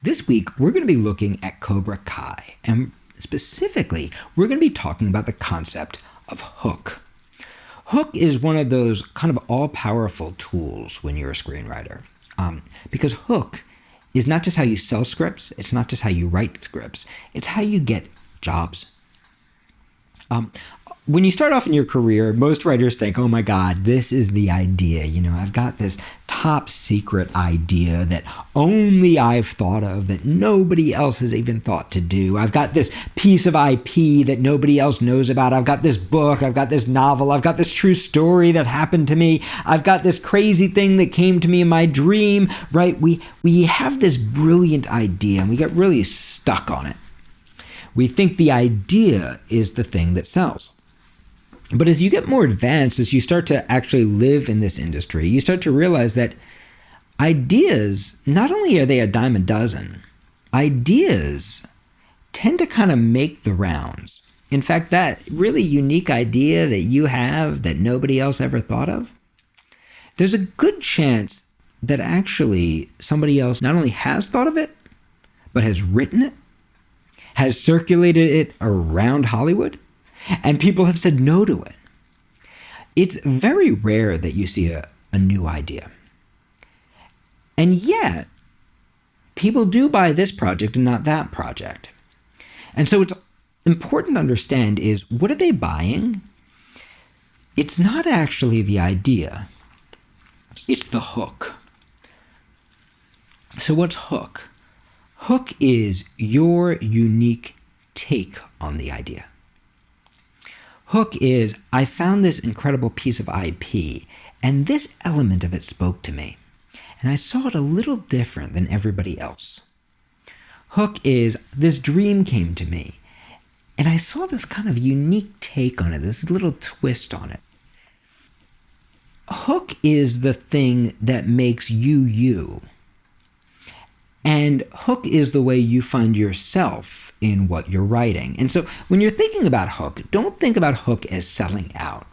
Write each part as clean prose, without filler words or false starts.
This week, we're going to be looking at Cobra Kai, and specifically, we're going to be talking about the concept of hook. Hook is one of those kind of all-powerful tools when you're a screenwriter, because hook is not just how you sell scripts, it's not just how you write scripts, it's how you get jobs. When you start off in your career, most writers think, oh my God, this is the idea. I've got this top secret idea that only I've thought of, that nobody else has even thought to do. I've got this piece of IP that nobody else knows about. I've got this book. I've got this novel. I've got this true story that happened to me. I've got this crazy thing that came to me in my dream, right? We have this brilliant idea and we get really stuck on it. We think the idea is the thing that sells. But as you get more advanced, as you start to actually live in this industry, you start to realize that ideas, not only are they a dime a dozen, ideas tend to kind of make the rounds. In fact, that really unique idea that you have that nobody else ever thought of, there's a good chance that actually somebody else not only has thought of it, but has written it, has circulated it around Hollywood, and people have said no to it. It's very rare that you see a new idea. And yet, people do buy this project and not that project. And so it's important to understand is, what are they buying? It's not actually the idea. It's the hook. So what's hook? Hook is your unique take on the idea. Hook is, I found this incredible piece of IP, and this element of it spoke to me, and I saw it a little different than everybody else. Hook is, this dream came to me, and I saw this kind of unique take on it, this little twist on it. Hook is the thing that makes you you. And hook is the way you find yourself in what you're writing. And so when you're thinking about hook, don't think about hook as selling out.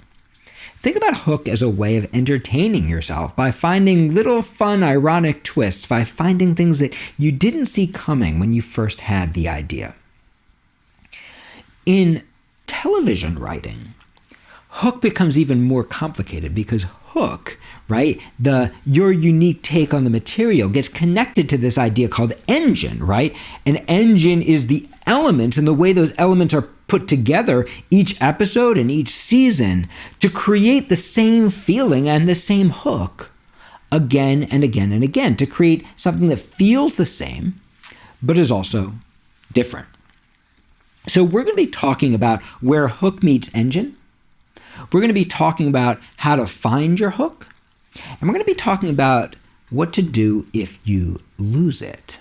Think about hook as a way of entertaining yourself by finding little fun, ironic twists, by finding things that you didn't see coming when you first had the idea. In television writing, hook becomes even more complicated because hook, right, your unique take on the material gets connected to this idea called engine, right? An engine is the elements and the way those elements are put together each episode and each season to create the same feeling and the same hook again and again and again, to create something that feels the same but is also different. So we're going to be talking about where hook meets engine. We're going to be talking about how to find your hook. And we're going to be talking about what to do if you lose it.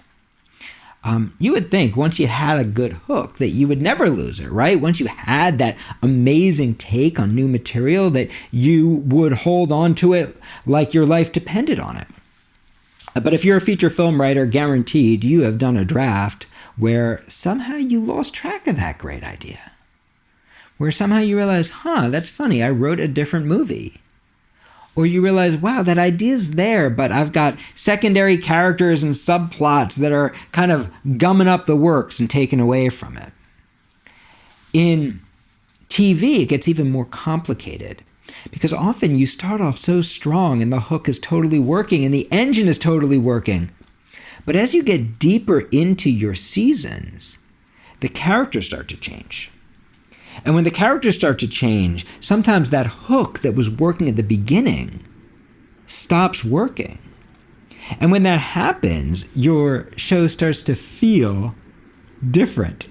You would think once you had a good hook that you would never lose it, right? Once you had that amazing take on new material that you would hold on to it like your life depended on it. But if you're a feature film writer, guaranteed you have done a draft where somehow you lost track of that great idea. Where somehow you realize, that's funny, I wrote a different movie. Or you realize, wow, that idea's there, but I've got secondary characters and subplots that are kind of gumming up the works and taken away from it. In TV, it gets even more complicated because often you start off so strong and the hook is totally working and the engine is totally working. But as you get deeper into your seasons, the characters start to change. And when the characters start to change, sometimes that hook that was working at the beginning stops working. And when that happens, your show starts to feel different.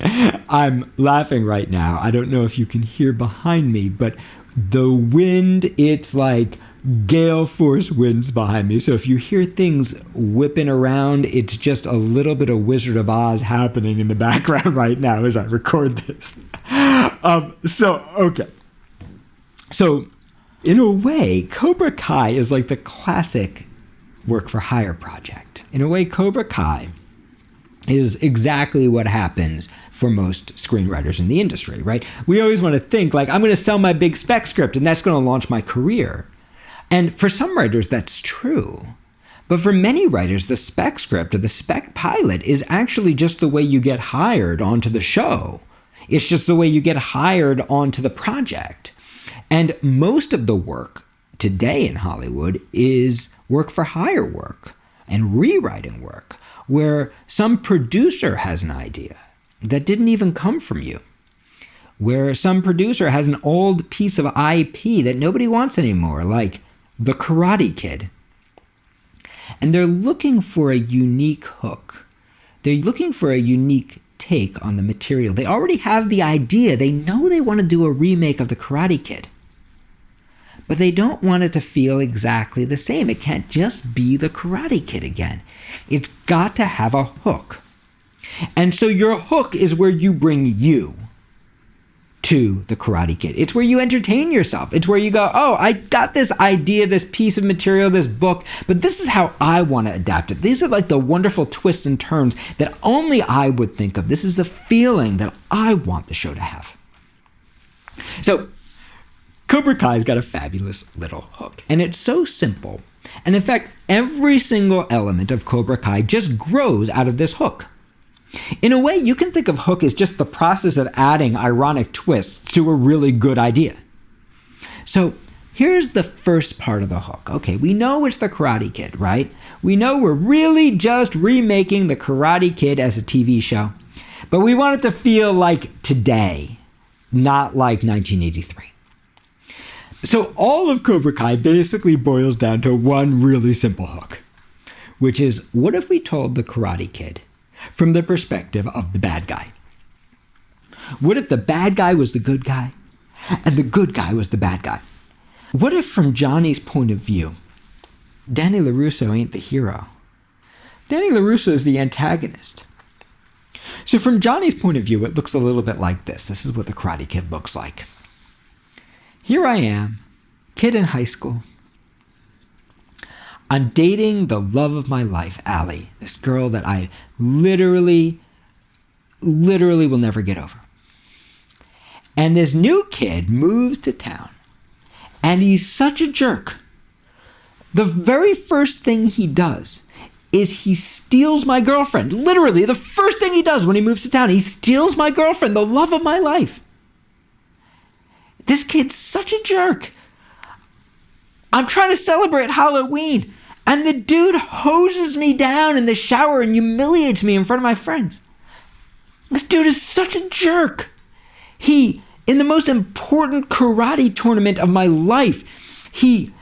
I'm laughing right now. I don't know if you can hear behind me, but the wind, it's like gale force winds behind me. So if you hear things whipping around, it's just a little bit of Wizard of Oz happening in the background right now as I record this. So in a way, Cobra Kai is like the classic work for hire project. In a way, Cobra Kai is exactly what happens for most screenwriters in the industry, right? We always want to think like, I'm going to sell my big spec script and that's going to launch my career. And for some writers, that's true. But for many writers, the spec script or the spec pilot is actually just the way you get hired onto the show. It's just the way you get hired onto the project. And most of the work today in Hollywood is work for hire work and rewriting work, where some producer has an idea that didn't even come from you, where some producer has an old piece of IP that nobody wants anymore, like The Karate Kid. And they're looking for a unique hook. They're looking for a unique take on the material. They already have the idea. They know they want to do a remake of The Karate Kid. But they don't want it to feel exactly the same. It can't just be The Karate Kid again. It's got to have a hook. And so your hook is where you bring you to The Karate Kid. It's where you entertain yourself. It's where you go, oh, I got this idea, this piece of material, this book, but this is how I want to adapt it. These are like the wonderful twists and turns that only I would think of. This is the feeling that I want the show to have. So Cobra Kai's got a fabulous little hook, and it's so simple. And in fact, every single element of Cobra Kai just grows out of this hook. In a way, you can think of hook as just the process of adding ironic twists to a really good idea. So here's the first part of the hook. Okay, we know it's The Karate Kid, right? We know we're really just remaking The Karate Kid as a TV show, but we want it to feel like today, not like 1983. So all of Cobra Kai basically boils down to one really simple hook, which is, what if we told The Karate Kid from the perspective of the bad guy? What if the bad guy was the good guy and the good guy was the bad guy? What if from Johnny's point of view, Danny LaRusso ain't the hero? Danny LaRusso is the antagonist. So from Johnny's point of view, it looks a little bit like this. This is what The Karate Kid looks like. Here I am, kid in high school. I'm dating the love of my life, Allie, this girl that I literally will never get over. And this new kid moves to town, and he's such a jerk. The very first thing he does is he steals my girlfriend. Literally, the first thing he does when he moves to town, he steals my girlfriend, the love of my life. This kid's such a jerk. I'm trying to celebrate Halloween, and the dude hoses me down in the shower and humiliates me in front of my friends. This dude is such a jerk. He, in the most important karate tournament of my life, he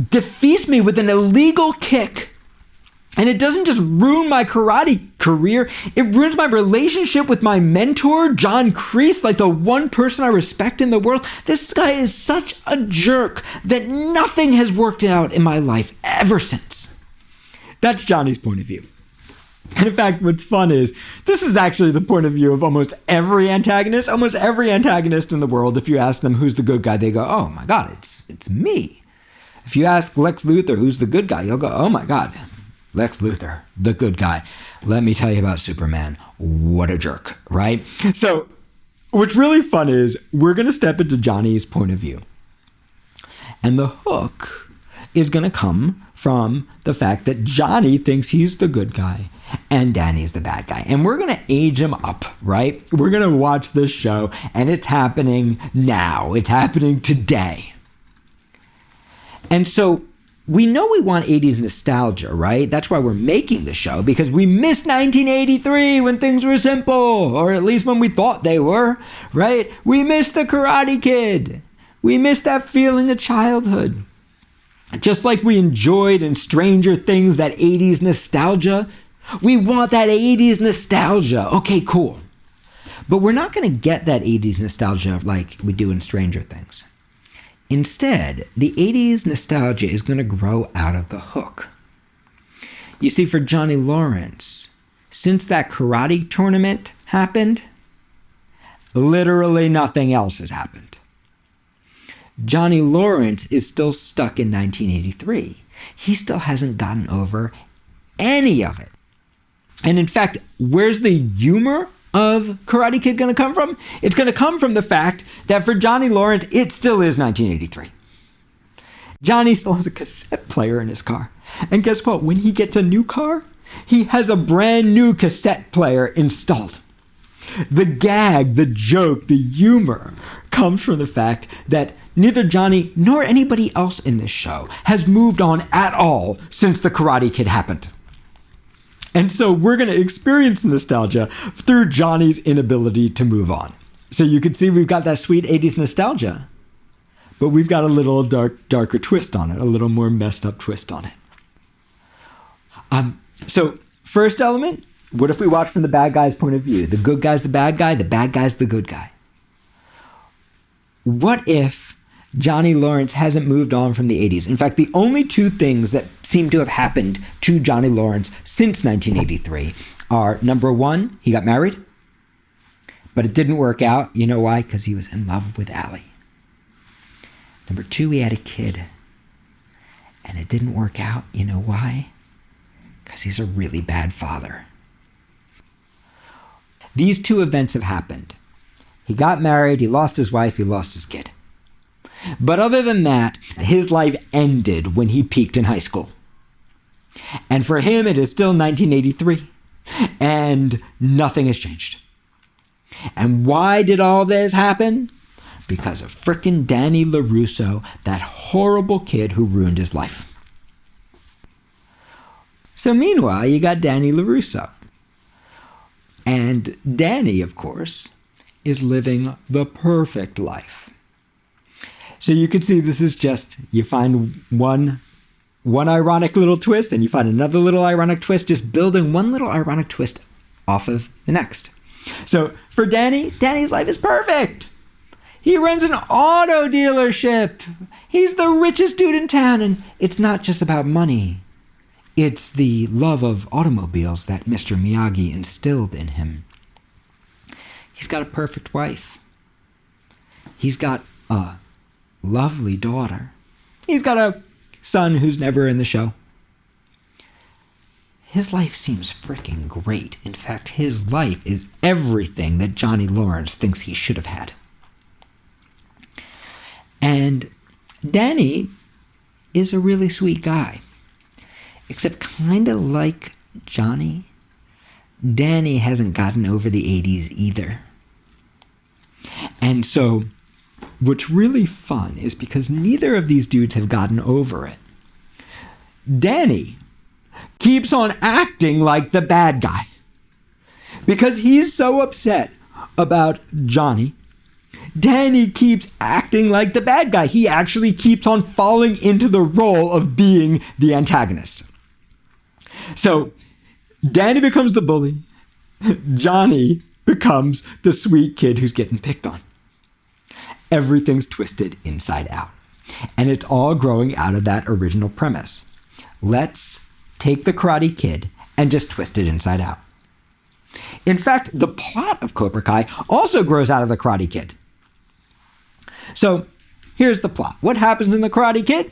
defeats me with an illegal kick. And it doesn't just ruin my karate career, it ruins my relationship with my mentor, John Kreese, like the one person I respect in the world. This guy is such a jerk that nothing has worked out in my life ever since. That's Johnny's point of view. And in fact, what's fun is, this is actually the point of view of almost every antagonist. Almost every antagonist in the world, if you ask them who's the good guy, they go, oh my God, it's me. If you ask Lex Luthor who's the good guy, he'll go, oh my God, Lex Luthor, the good guy. Let me tell you about Superman. What a jerk, right? So what's really fun is we're going to step into Johnny's point of view. And the hook is going to come from the fact that Johnny thinks he's the good guy and Danny's the bad guy. And we're going to age him up, right? We're going to watch this show, and it's happening now. It's happening today. And so we know we want 80s nostalgia, right? That's why we're making the show, because we missed 1983 when things were simple, or at least when we thought they were, right? We missed the Karate Kid. We missed that feeling of childhood. Just like we enjoyed in Stranger Things that 80s nostalgia, we want that 80s nostalgia. Okay, cool. But we're not going to get that 80s nostalgia like we do in Stranger Things. Instead, the 80s nostalgia is going to grow out of the hook. You see, for Johnny Lawrence, since that karate tournament happened, literally nothing else has happened. Johnny Lawrence is still stuck in 1983. He still hasn't gotten over any of it. And in fact, where's the humor of Karate Kid going to come from? It's going to come from the fact that for Johnny Lawrence, it still is 1983. Johnny still has a cassette player in his car. And guess what? When he gets a new car, he has a brand new cassette player installed. The gag, the joke, the humor comes from the fact that neither Johnny nor anybody else in this show has moved on at all since the Karate Kid happened. And so we're going to experience nostalgia through Johnny's inability to move on. So you can see we've got that sweet 80s nostalgia, but we've got a little darker twist on it, a little more messed up twist on it. So first element, what if we watch from the bad guy's point of view? The good guy's the bad guy's the good guy. What if Johnny Lawrence hasn't moved on from the 80s? In fact, the only two things that seem to have happened to Johnny Lawrence since 1983 are, number one, he got married, but it didn't work out. You know why? Because he was in love with Allie. Number two, he had a kid, and it didn't work out. You know why? Because he's a really bad father. These two events have happened. He got married, he lost his wife, he lost his kid. But other than that, his life ended when he peaked in high school. And for him, it is still 1983, and nothing has changed. And why did all this happen? Because of frickin' Danny LaRusso, that horrible kid who ruined his life. So meanwhile, you got Danny LaRusso. And Danny, of course, is living the perfect life. So you can see this is just, you find one ironic little twist, and you find another little ironic twist, just building one little ironic twist off of the next. So for Danny's life is perfect. He runs an auto dealership. He's the richest dude in town, and it's not just about money. It's the love of automobiles that Mr. Miyagi instilled in him. He's got a perfect wife. He's got a lovely daughter. He's got a son who's never in the show. His life seems freaking great. In fact, his life is everything that Johnny Lawrence thinks he should have had. And Danny is a really sweet guy. Except kind of like Johnny, Danny hasn't gotten over the 80s either. And so what's really fun is because neither of these dudes have gotten over it. Danny keeps on acting like the bad guy. Because he's so upset about Johnny, Danny keeps acting like the bad guy. He actually keeps on falling into the role of being the antagonist. So Danny becomes the bully. Johnny becomes the sweet kid who's getting picked on. Everything's twisted inside out. And it's all growing out of that original premise. Let's take the Karate Kid and just twist it inside out. In fact, the plot of Cobra Kai also grows out of the Karate Kid. So here's the plot. What happens in the Karate Kid?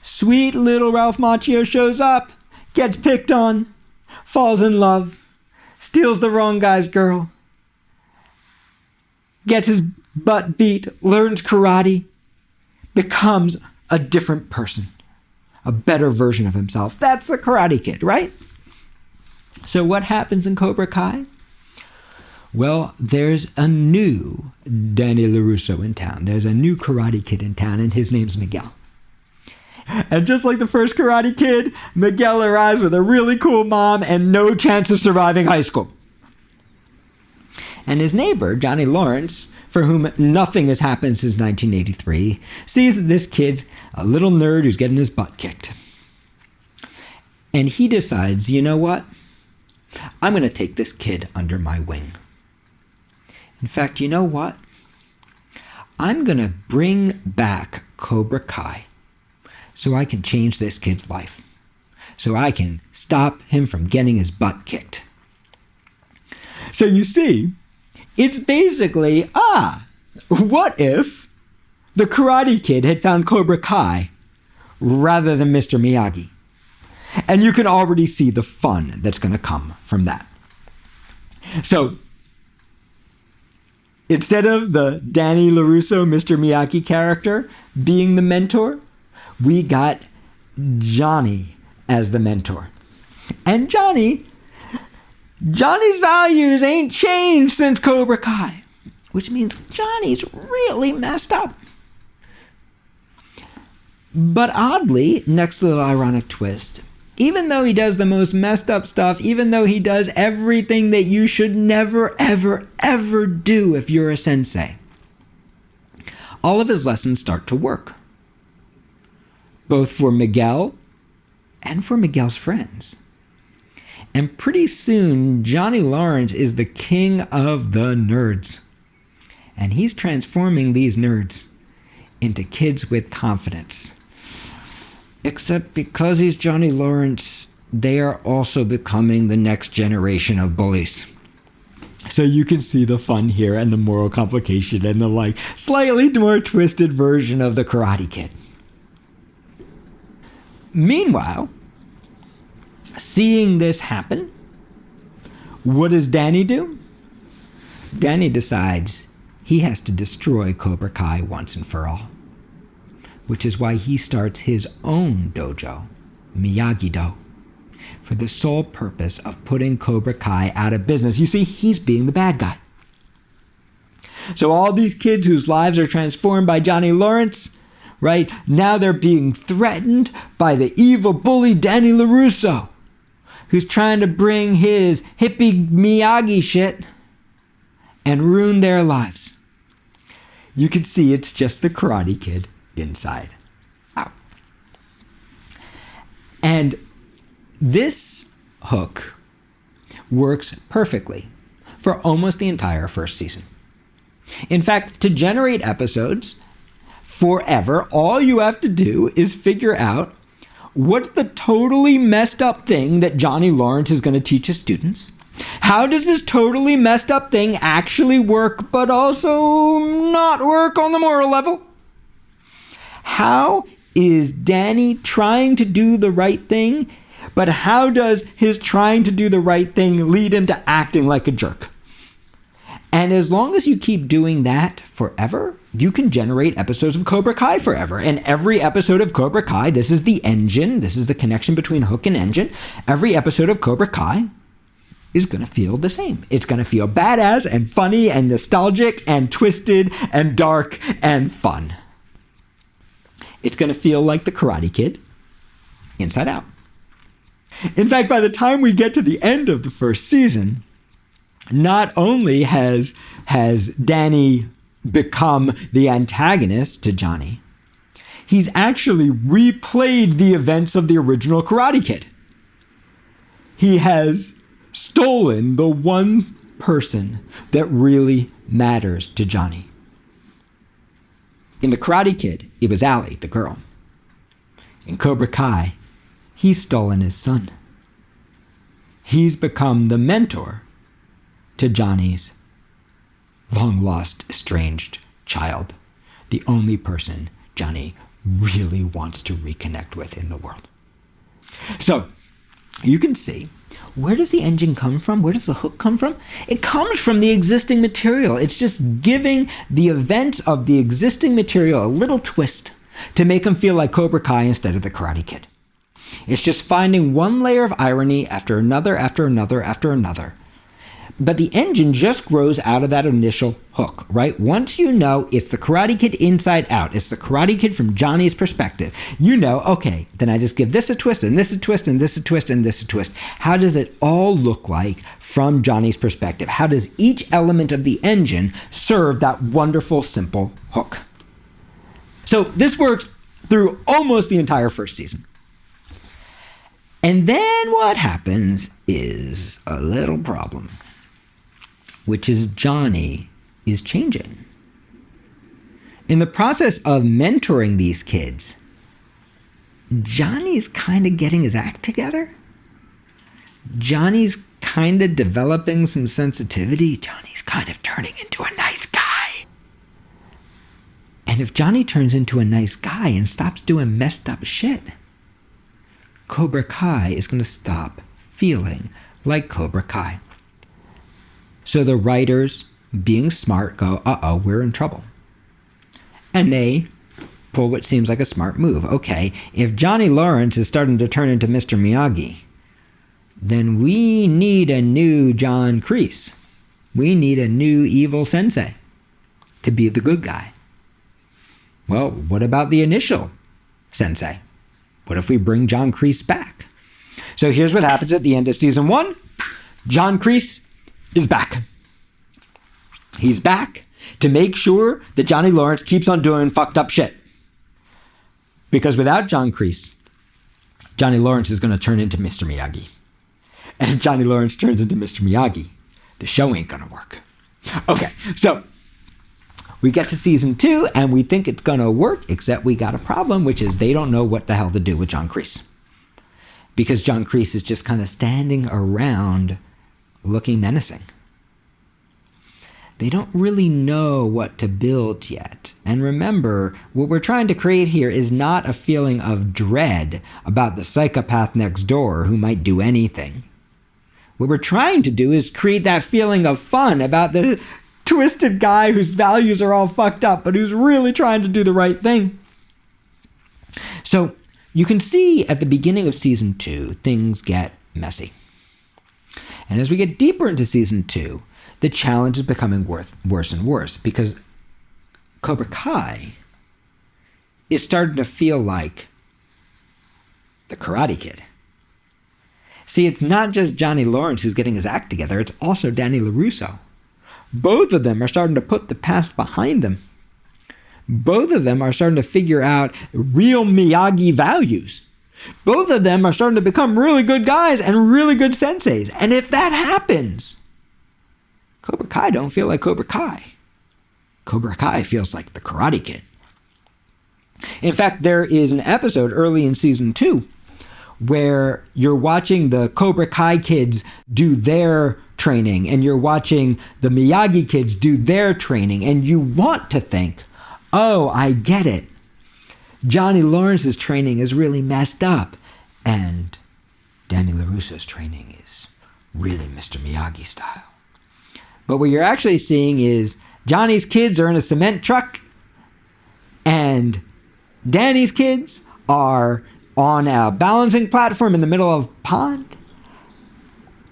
Sweet little Ralph Macchio shows up, gets picked on, falls in love, steals the wrong guy's girl, gets his butt beat, learns karate, becomes a different person, a better version of himself. That's the Karate Kid, right? So what happens in Cobra Kai? Well, there's a new Danny LaRusso in town. There's a new Karate Kid in town, and his name's Miguel. And just like the first Karate Kid, Miguel arrives with a really cool mom and no chance of surviving high school. And his neighbor, Johnny Lawrence, for whom nothing has happened since 1983, sees that this kid's a little nerd who's getting his butt kicked. And he decides, you know what? I'm going to take this kid under my wing. In fact, you know what? I'm going to bring back Cobra Kai so I can change this kid's life. So I can stop him from getting his butt kicked. So you see, it's basically, what if the Karate Kid had found Cobra Kai rather than Mr. Miyagi? And you can already see the fun that's going to come from that. So instead of the Danny LaRusso, Mr. Miyagi character being the mentor, we got Johnny as the mentor. And Johnny's values ain't changed since Cobra Kai, which means Johnny's really messed up. But oddly, next little ironic twist, even though he does the most messed up stuff, even though he does everything that you should never, ever, ever do if you're a sensei, all of his lessons start to work. Both for Miguel and for Miguel's friends. And pretty soon, Johnny Lawrence is the king of the nerds. And he's transforming these nerds into kids with confidence. Except because he's Johnny Lawrence, they are also becoming the next generation of bullies. So you can see the fun here and the moral complication and the slightly more twisted version of the Karate Kid. Meanwhile, seeing this happen, what does Danny do? Danny decides he has to destroy Cobra Kai once and for all, which is why he starts his own dojo, Miyagi-Do, for the sole purpose of putting Cobra Kai out of business. You see, he's being the bad guy. So all these kids whose lives are transformed by Johnny Lawrence, right, now they're being threatened by the evil bully Danny LaRusso, who's trying to bring his hippie Miyagi shit and ruin their lives. You can see it's just the Karate Kid inside out. And this hook works perfectly for almost the entire first season. In fact, to generate episodes forever, all you have to do is figure out what's the totally messed up thing that Johnny Lawrence is going to teach his students. How does this totally messed up thing actually work, but also not work on the moral level? How is Danny trying to do the right thing, but how does his trying to do the right thing lead him to acting like a jerk? And as long as you keep doing that forever, you can generate episodes of Cobra Kai forever. And every episode of Cobra Kai, this is the engine, this is the connection between hook and engine. Every episode of Cobra Kai is going to feel the same. It's going to feel badass and funny and nostalgic and twisted and dark and fun. It's going to feel like the Karate Kid inside out. In fact, by the time we get to the end of the first season, not only has Danny become the antagonist to Johnny, he's actually replayed the events of the original Karate Kid. He has stolen the one person that really matters to Johnny. In the Karate Kid, it was Allie, the girl. In Cobra Kai, he's stolen his son. He's become the mentor to Johnny's long-lost, estranged child, the only person Johnny really wants to reconnect with in the world. So, you can see, where does the engine come from? Where does the hook come from? It comes from the existing material. It's just giving the events of the existing material a little twist to make them feel like Cobra Kai instead of the Karate Kid. It's just finding one layer of irony after another, after another, after another. But the engine just grows out of that initial hook, right? Once you know it's the Karate Kid inside out, it's the Karate Kid from Johnny's perspective, you know, okay, then I just give this a twist, and this a twist, and this a twist, and this a twist. How does it all look like from Johnny's perspective? How does each element of the engine serve that wonderful, simple hook? So this works through almost the entire first season. And then what happens is a little problem, which is Johnny is changing. In the process of mentoring these kids, Johnny's kind of getting his act together. Johnny's kind of developing some sensitivity. Johnny's kind of turning into a nice guy. And if Johnny turns into a nice guy and stops doing messed up shit, Cobra Kai is going to stop feeling like Cobra Kai. So the writers, being smart, go, uh-oh, we're in trouble. And they pull what seems like a smart move. Okay, if Johnny Lawrence is starting to turn into Mr. Miyagi, then we need a new John Kreese. We need a new evil sensei to be the good guy. Well, what about the initial sensei? What if we bring John Kreese back? So here's what happens at the end of season 1. John Kreese is back. He's back to make sure that Johnny Lawrence keeps on doing fucked up shit. Because without John Kreese, Johnny Lawrence is going to turn into Mr. Miyagi. And if Johnny Lawrence turns into Mr. Miyagi, the show ain't going to work. Okay, so we get to season 2 and we think it's going to work, except we got a problem, which is they don't know what the hell to do with John Kreese. Because John Kreese is just kind of standing around looking menacing. They don't really know what to build yet. And remember, what we're trying to create here is not a feeling of dread about the psychopath next door who might do anything. What we're trying to do is create that feeling of fun about the twisted guy whose values are all fucked up, but who's really trying to do the right thing. So you can see at the beginning of season 2, things get messy. And as we get deeper into season 2, the challenge is becoming worse and worse, because Cobra Kai is starting to feel like the Karate Kid. See, it's not just Johnny Lawrence who's getting his act together, it's also Danny LaRusso. Both of them are starting to put the past behind them. Both of them are starting to figure out real Miyagi values. Both of them are starting to become really good guys and really good senseis. And if that happens, Cobra Kai don't feel like Cobra Kai. Cobra Kai feels like the Karate Kid. In fact, there is an episode early in season 2 where you're watching the Cobra Kai kids do their training and you're watching the Miyagi kids do their training, and you want to think, oh, I get it. Johnny Lawrence's training is really messed up and Danny LaRusso's training is really Mr. Miyagi style. But what you're actually seeing is Johnny's kids are in a cement truck and Danny's kids are on a balancing platform in the middle of a pond.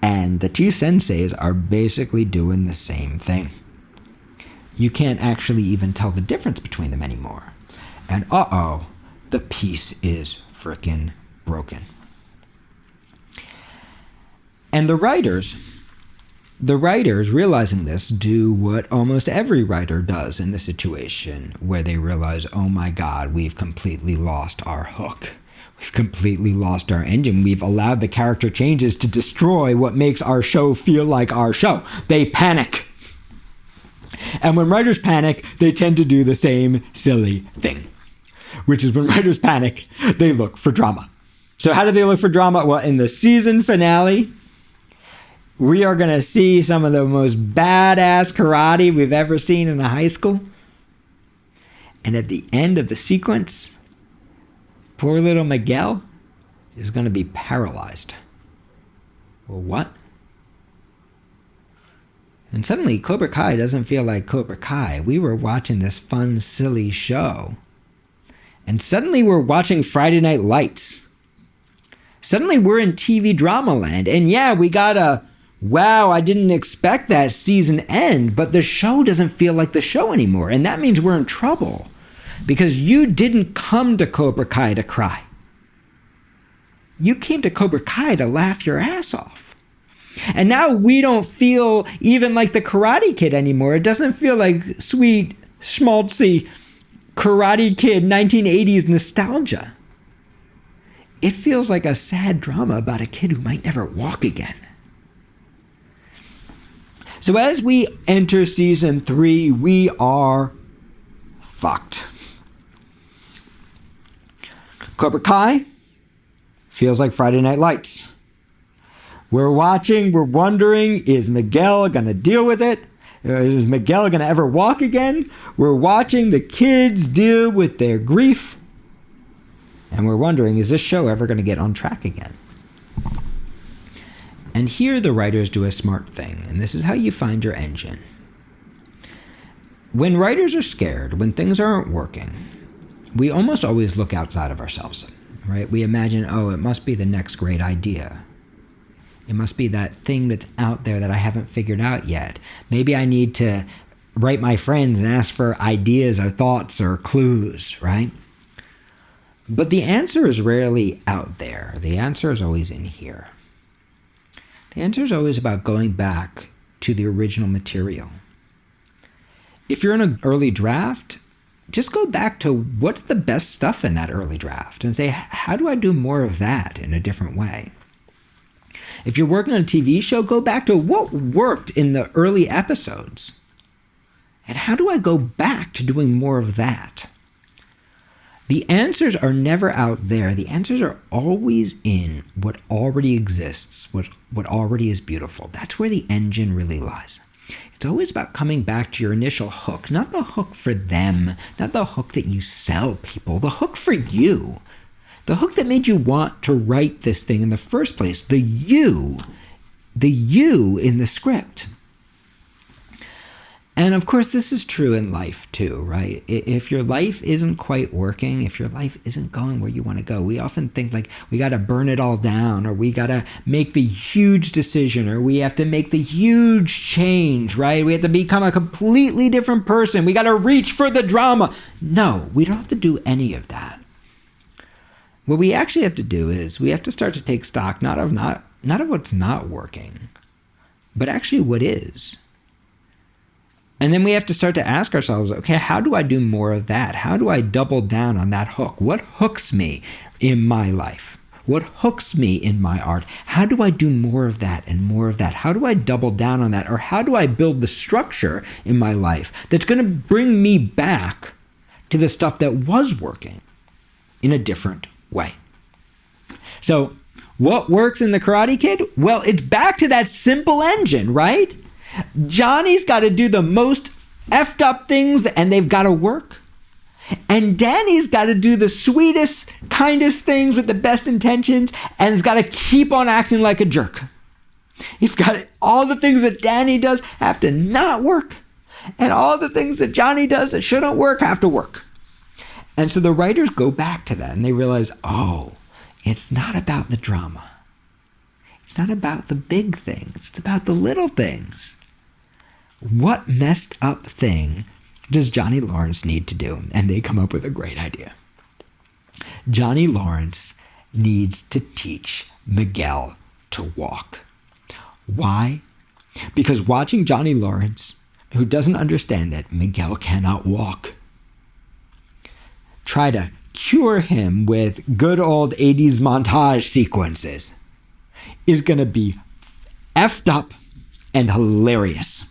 And the two senseis are basically doing the same thing. You can't actually even tell the difference between them anymore. And the piece is frickin' broken. And the writers, realizing this, do what almost every writer does in the situation, where they realize, oh my God, we've completely lost our hook. We've completely lost our engine. We've allowed the character changes to destroy what makes our show feel like our show. They panic. And when writers panic, they tend to do the same silly thing, which is when writers panic, they look for drama. So how do they look for drama? Well, in the season finale, we are going to see some of the most badass karate we've ever seen in a high school. And at the end of the sequence, poor little Miguel is going to be paralyzed. Well, what? And suddenly, Cobra Kai doesn't feel like Cobra Kai. We were watching this fun, silly show. And suddenly we're watching Friday Night Lights. Suddenly we're in TV drama land. And yeah, we got a, wow, I didn't expect that season end. But the show doesn't feel like the show anymore. And that means we're in trouble. Because you didn't come to Cobra Kai to cry. You came to Cobra Kai to laugh your ass off. And now we don't feel even like the Karate Kid anymore. It doesn't feel like sweet, schmaltzy Karate Kid 1980s nostalgia. It feels like a sad drama about a kid who might never walk again. So as we enter season 3, we are fucked. Cobra Kai feels like Friday Night Lights. We're watching, we're wondering, is Miguel going to deal with it? Is Miguel going to ever walk again? We're watching the kids deal with their grief. And we're wondering, is this show ever going to get on track again? And here the writers do a smart thing, and this is how you find your engine. When writers are scared, when things aren't working, we almost always look outside of ourselves, right? We imagine, oh, it must be the next great idea. It must be that thing that's out there that I haven't figured out yet. Maybe I need to write my friends and ask for ideas or thoughts or clues, right? But the answer is rarely out there. The answer is always in here. The answer is always about going back to the original material. If you're in an early draft, just go back to what's the best stuff in that early draft and say, how do I do more of that in a different way? If you're working on a TV show, go back to what worked in the early episodes. And how do I go back to doing more of that? The answers are never out there. The answers are always in what already exists, what already is beautiful. That's where the engine really lies. It's always about coming back to your initial hook, not the hook for them, not the hook that you sell people, the hook for you. The hook that made you want to write this thing in the first place, the you in the script. And of course, this is true in life too, right? If your life isn't quite working, if your life isn't going where you want to go, we often think like we got to burn it all down, or we got to make the huge decision, or we have to make the huge change, right? We have to become a completely different person. We got to reach for the drama. No, we don't have to do any of that. What we actually have to do is we have to start to take stock not of what's not working, but actually what is. And then we have to start to ask ourselves, okay, how do I do more of that? How do I double down on that hook? What hooks me in my life? What hooks me in my art? How do I do more of that and more of that? How do I double down on that? Or how do I build the structure in my life that's going to bring me back to the stuff that was working in a different way? So what works in The Karate Kid? Well, it's back to that simple engine, right? Johnny's got to do the most effed up things and they've got to work. And Danny's got to do the sweetest, kindest things with the best intentions and has got to keep on acting like a jerk. You've got all the things that Danny does have to not work. And all the things that Johnny does that shouldn't work have to work. And so the writers go back to that and they realize, oh, it's not about the drama. It's not about the big things. It's about the little things. What messed up thing does Johnny Lawrence need to do? And they come up with a great idea. Johnny Lawrence needs to teach Miguel to walk. Why? Because watching Johnny Lawrence, who doesn't understand that Miguel cannot walk, try to cure him with good old 80s montage sequences is going to be effed up and hilarious.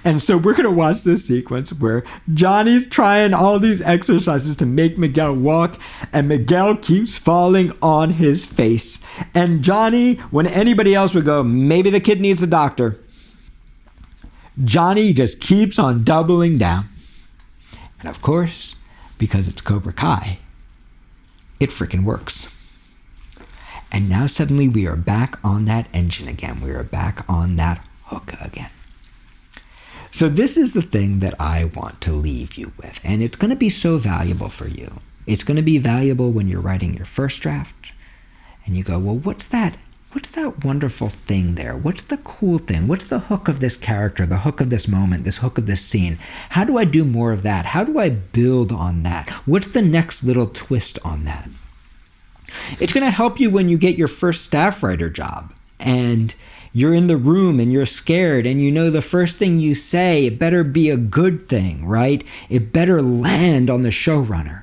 And so we're going to watch this sequence where Johnny's trying all these exercises to make Miguel walk, and Miguel keeps falling on his face. And Johnny, when anybody else would go, maybe the kid needs a doctor, Johnny just keeps on doubling down. And of course, because it's Cobra Kai, it freaking works. And now suddenly we are back on that engine again. We are back on that hook again. So this is the thing that I want to leave you with. And it's going to be so valuable for you. It's going to be valuable when you're writing your first draft. And you go, well, what's that wonderful thing there? What's the cool thing? What's the hook of this character, the hook of this moment, this hook of this scene? How do I do more of that? How do I build on that? What's the next little twist on that? It's going to help you when you get your first staff writer job and you're in the room and you're scared and you know the first thing you say, it better be a good thing, right? It better land on the showrunner.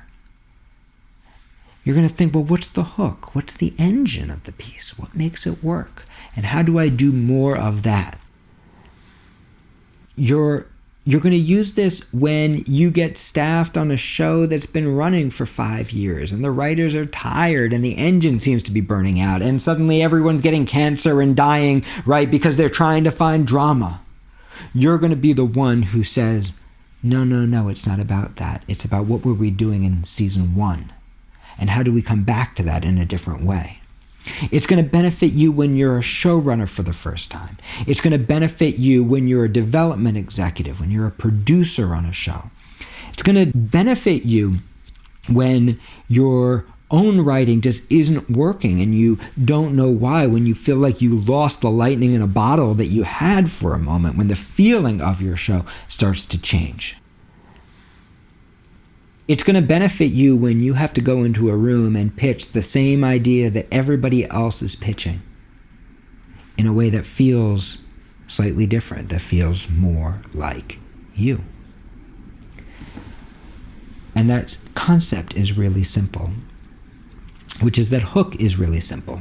You're going to think, well, what's the hook? What's the engine of the piece? What makes it work? And how do I do more of that? You're going to use this when you get staffed on a show that's been running for 5 years and the writers are tired and the engine seems to be burning out and suddenly everyone's getting cancer and dying, right, because they're trying to find drama. You're going to be the one who says, no, it's not about that. It's about what were we doing in season 1 and how do we come back to that in a different way. It's going to benefit you when you're a showrunner for the first time. It's going to benefit you when you're a development executive, when you're a producer on a show. It's going to benefit you when your own writing just isn't working and you don't know why, when you feel like you lost the lightning in a bottle that you had for a moment, when the feeling of your show starts to change. It's going to benefit you when you have to go into a room and pitch the same idea that everybody else is pitching in a way that feels slightly different, that feels more like you. And that concept is really simple, which is that hook is really simple.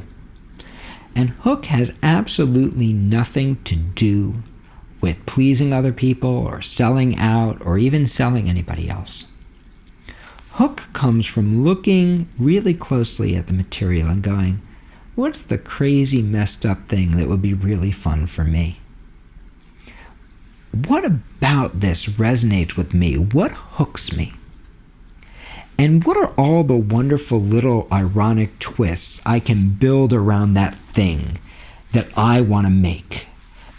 And hook has absolutely nothing to do with pleasing other people or selling out or even selling anybody else. Hook comes from looking really closely at the material and going, what's the crazy messed up thing that would be really fun for me? What about this resonates with me? What hooks me? And what are all the wonderful little ironic twists I can build around that thing that I want to make,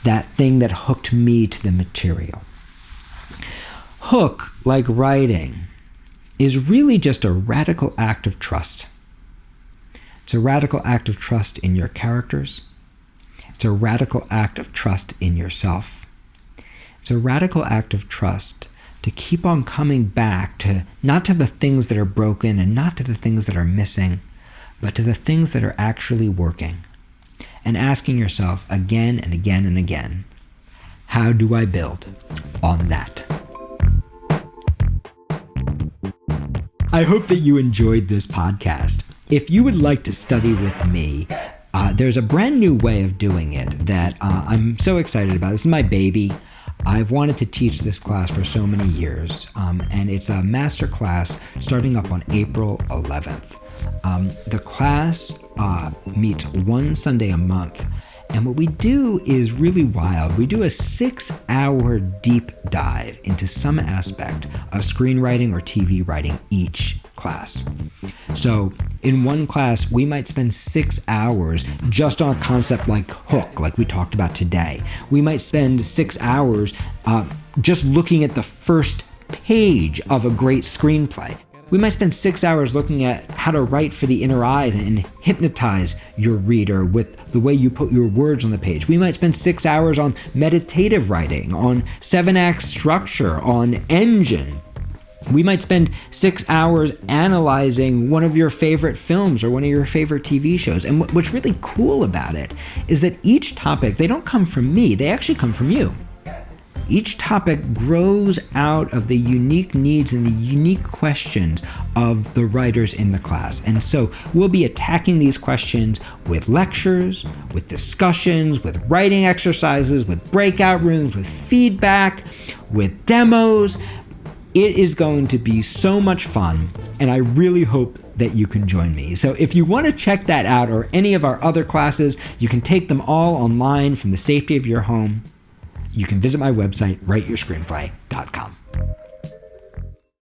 that thing that hooked me to the material? Hook, like writing, is really just a radical act of trust. It's a radical act of trust in your characters. It's a radical act of trust in yourself. It's a radical act of trust to keep on coming back to, not to the things that are broken and not to the things that are missing, but to the things that are actually working. And asking yourself again and again and again, how do I build on that? I hope that you enjoyed this podcast. If you would like to study with me, there's a brand new way of doing it that I'm so excited about. This is my baby. I've wanted to teach this class for so many years, and it's a master class starting up on April 11th. The class meets one Sunday a month, and what we do is really wild. We do a 6-hour deep dive into some aspect of screenwriting or TV writing each class. So in one class, we might spend 6 hours just on a concept like hook, like we talked about today. We might spend 6 hours just looking at the first page of a great screenplay. We might spend 6 hours looking at how to write for the inner eyes and hypnotize your reader with the way you put your words on the page. We might spend 6 hours on meditative writing, on 7-act structure, on engine. We might spend 6 hours analyzing one of your favorite films or one of your favorite TV shows. And what's really cool about it is that each topic, they don't come from me, they actually come from you. Each topic grows out of the unique needs and the unique questions of the writers in the class. And so we'll be attacking these questions with lectures, with discussions, with writing exercises, with breakout rooms, with feedback, with demos. It is going to be so much fun, and I really hope that you can join me. So if you want to check that out or any of our other classes, you can take them all online from the safety of your home. You can visit my website, writeyourscreenplay.com.